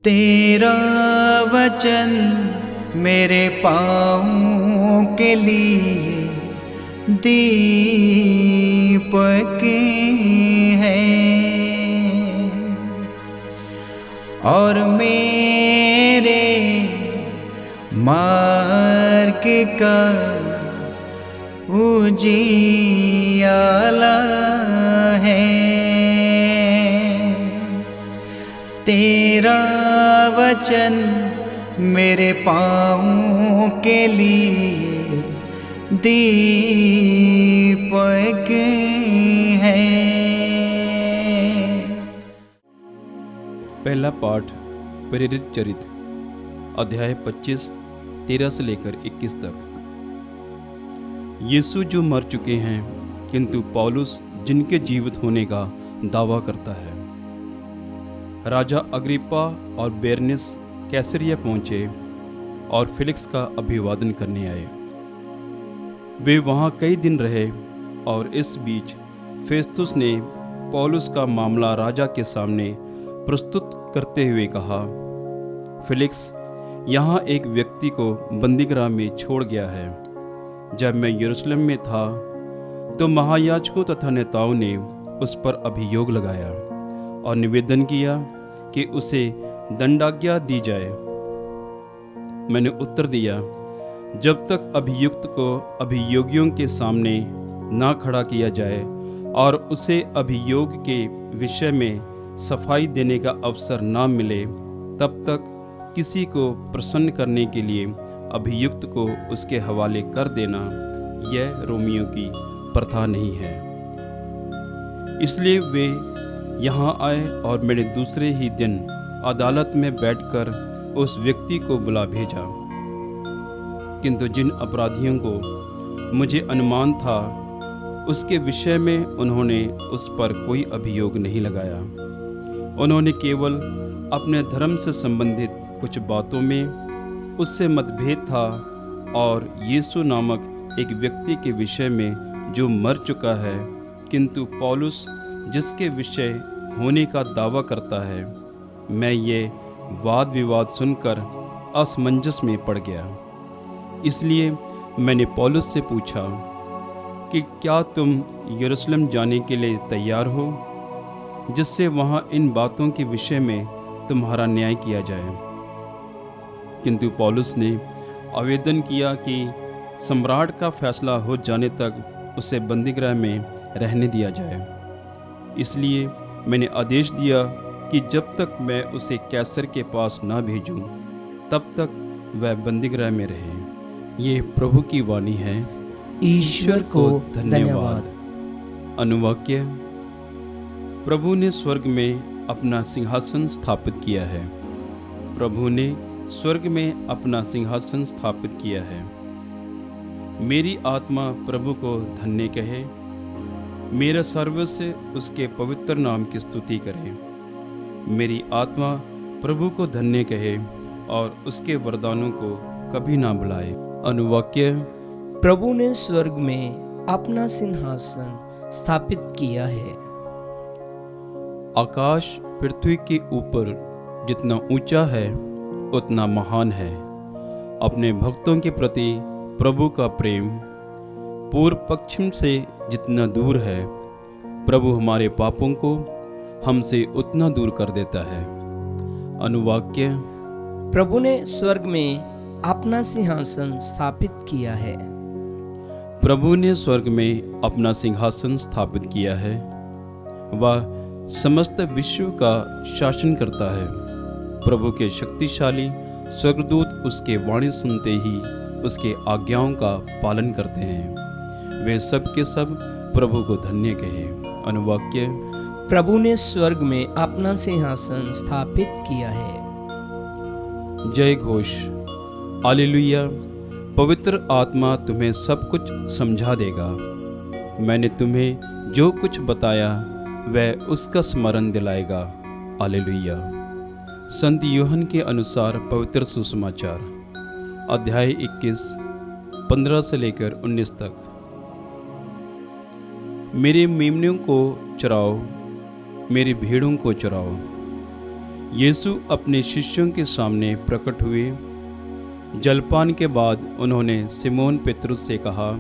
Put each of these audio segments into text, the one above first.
तेरा वचन मेरे पाँव के लिए दीपक है और मेरे मार्ग का उजियाला है। तेरा वचन मेरे पाँव के लिए दीपक है। पहला पाठ प्रेरित चरित्र अध्याय 25 13 से लेकर 21 तक। यीशु जो मर चुके हैं किंतु पौलुस जिनके जीवित होने का दावा करता है। राजा अग्रिप्पा और बेरनिस कैसरिया पहुंचे और फिलिक्स का अभिवादन करने आए। वे वहां कई दिन रहे और इस बीच फेस्तुस ने पौलुस का मामला राजा के सामने प्रस्तुत करते हुए कहा, फिलिक्स, यहाँ एक व्यक्ति को बंदीगृह में छोड़ गया है। जब मैं यरूशलेम में था तो महायाजकों तथा नेताओं ने उस पर अभियोग लगाया और निवेदन किया कि उसे दंडाज्ञा दी जाए। मैंने उत्तर दिया, जब तक अभियुक्त को अभियोगियों के सामने ना खड़ा किया जाए और उसे अभियोग के विषय में सफाई देने का अवसर ना मिले, तब तक किसी को प्रसन्न करने के लिए अभियुक्त को उसके हवाले कर देना यह रोमियों की प्रथा नहीं है। इसलिए वे यहाँ आए और मैंने दूसरे ही दिन अदालत में बैठकर उस व्यक्ति को बुला भेजा। किंतु जिन अपराधियों को मुझे अनुमान था उसके विषय में उन्होंने उस पर कोई अभियोग नहीं लगाया। उन्होंने केवल अपने धर्म से संबंधित कुछ बातों में उससे मतभेद था और यीशु नामक एक व्यक्ति के विषय में जो मर चुका है किंतु पौलुस जिसके विषय होने का दावा करता है। मैं ये वाद विवाद सुनकर असमंजस में पड़ गया। इसलिए मैंने पौलुस से पूछा कि क्या तुम यरूशलेम जाने के लिए तैयार हो, जिससे वहाँ इन बातों के विषय में तुम्हारा न्याय किया जाए। किंतु पौलुस ने आवेदन किया कि सम्राट का फैसला हो जाने तक उसे बंदीगृह में रहने दिया जाए। इसलिए मैंने आदेश दिया कि जब तक मैं उसे कैसर के पास ना भेजूं, तब तक वह बंदीगृह में रहे। ये प्रभु की वाणी है। ईश्वर को धन्यवाद। अनुवाक्य। प्रभु ने स्वर्ग में अपना सिंहासन स्थापित किया है। प्रभु ने स्वर्ग में अपना सिंहासन स्थापित किया है। मेरी आत्मा प्रभु को धन्य कहे। मेरा सर्वस्व उसके पवित्र नाम की स्तुति करे। मेरी आत्मा प्रभु को धन्य कहे और उसके वरदानों को कभी ना भुलाए। अनुवाक्य। प्रभु ने स्वर्ग में अपना सिंहासन स्थापित किया है। आकाश पृथ्वी के ऊपर जितना ऊंचा है उतना महान है। अपने भक्तों के प्रति प्रभु का प्रेम पूर्व पश्चिम से जितना दूर है, प्रभु हमारे पापों को हमसे उतना दूर कर देता है। अनुवाक्य। प्रभु ने स्वर्ग में अपना सिंहासन स्थापित किया है। प्रभु ने स्वर्ग में अपना सिंहासन स्थापित किया है। वह समस्त विश्व का शासन करता है। प्रभु के शक्तिशाली स्वर्गदूत उसके वाणी सुनते ही उसके आज्ञाओं का पालन करते हैं। वे सब के सब प्रभु को धन्य कहे। अनुवाक्य। प्रभु ने स्वर्ग में अपना सिंहासन स्थापित किया है। जय घोष। हालेलुया। पवित्र आत्मा तुम्हें सब कुछ समझा देगा। मैंने तुम्हें जो कुछ बताया वह उसका स्मरण दिलाएगा। हालेलुया। संत यूहन्ना के अनुसार पवित्र सुसमाचार अध्याय 21 15 से लेकर 19 तक। मेरे मेमनों को चराओ, मेरी भेड़ों को चराओ। यीशु अपने शिष्यों के सामने प्रकट हुए। जलपान के बाद उन्होंने सिमोन पेतरुस से कहा,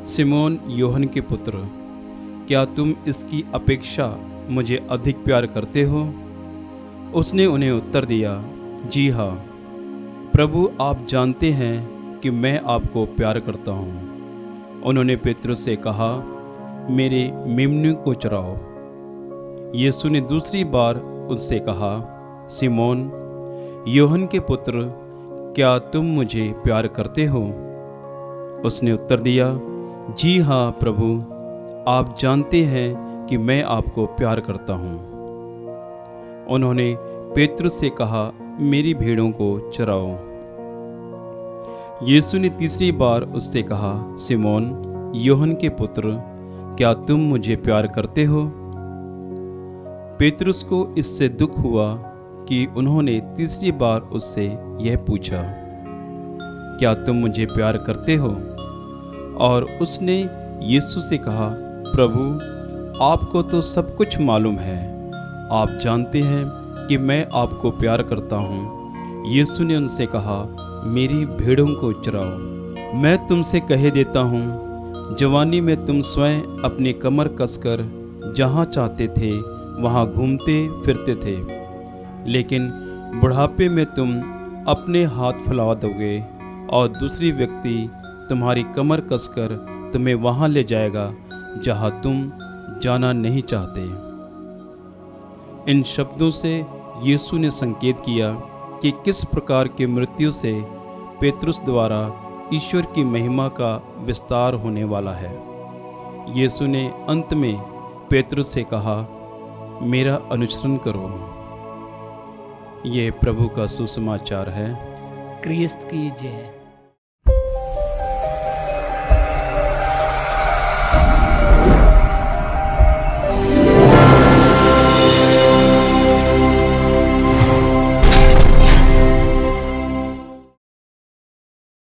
सिमोन योहन के पुत्र, क्या तुम इसकी अपेक्षा मुझे अधिक प्यार करते हो? उसने उन्हें उत्तर दिया, जी हाँ प्रभु, आप जानते हैं कि मैं आपको प्यार करता हूँ। उन्होंने पेतरुस से कहा, मेरे मेमने को चराओ। यीशु ने दूसरी बार उससे कहा, सिमोन योहन के पुत्र, क्या तुम मुझे प्यार करते हो? उसने उत्तर दिया, जी हाँ प्रभु, आप जानते हैं कि मैं आपको प्यार करता हूँ। उन्होंने पेतरुस से कहा, मेरी भेड़ों को चराओ। यीशु ने तीसरी बार उससे कहा, सिमोन योहन के पुत्र, क्या तुम मुझे प्यार करते हो? पेतरुस को इससे दुख हुआ कि उन्होंने तीसरी बार उससे यह पूछा, क्या तुम मुझे प्यार करते हो? और उसने यीशु से कहा, प्रभु, आपको तो सब कुछ मालूम है, आप जानते हैं कि मैं आपको प्यार करता हूँ। यीशु ने उनसे कहा, मेरी भेड़ों को चराओ। मैं तुमसे कह देता हूँ, जवानी में तुम स्वयं अपनी कमर कसकर जहाँ चाहते थे वहाँ घूमते फिरते थे, लेकिन बुढ़ापे में तुम अपने हाथ फैला दोगे और दूसरी व्यक्ति तुम्हारी कमर कसकर तुम्हें वहाँ ले जाएगा जहाँ तुम जाना नहीं चाहते। इन शब्दों से यीशु ने संकेत किया कि किस प्रकार की मृत्यु से पेतरुस द्वारा ईश्वर की महिमा का विस्तार होने वाला है। यीशु ने अंत में पेतरुस से कहा, मेरा अनुसरण करो। यह प्रभु का सुसमाचार है। क्रिस्त की जय।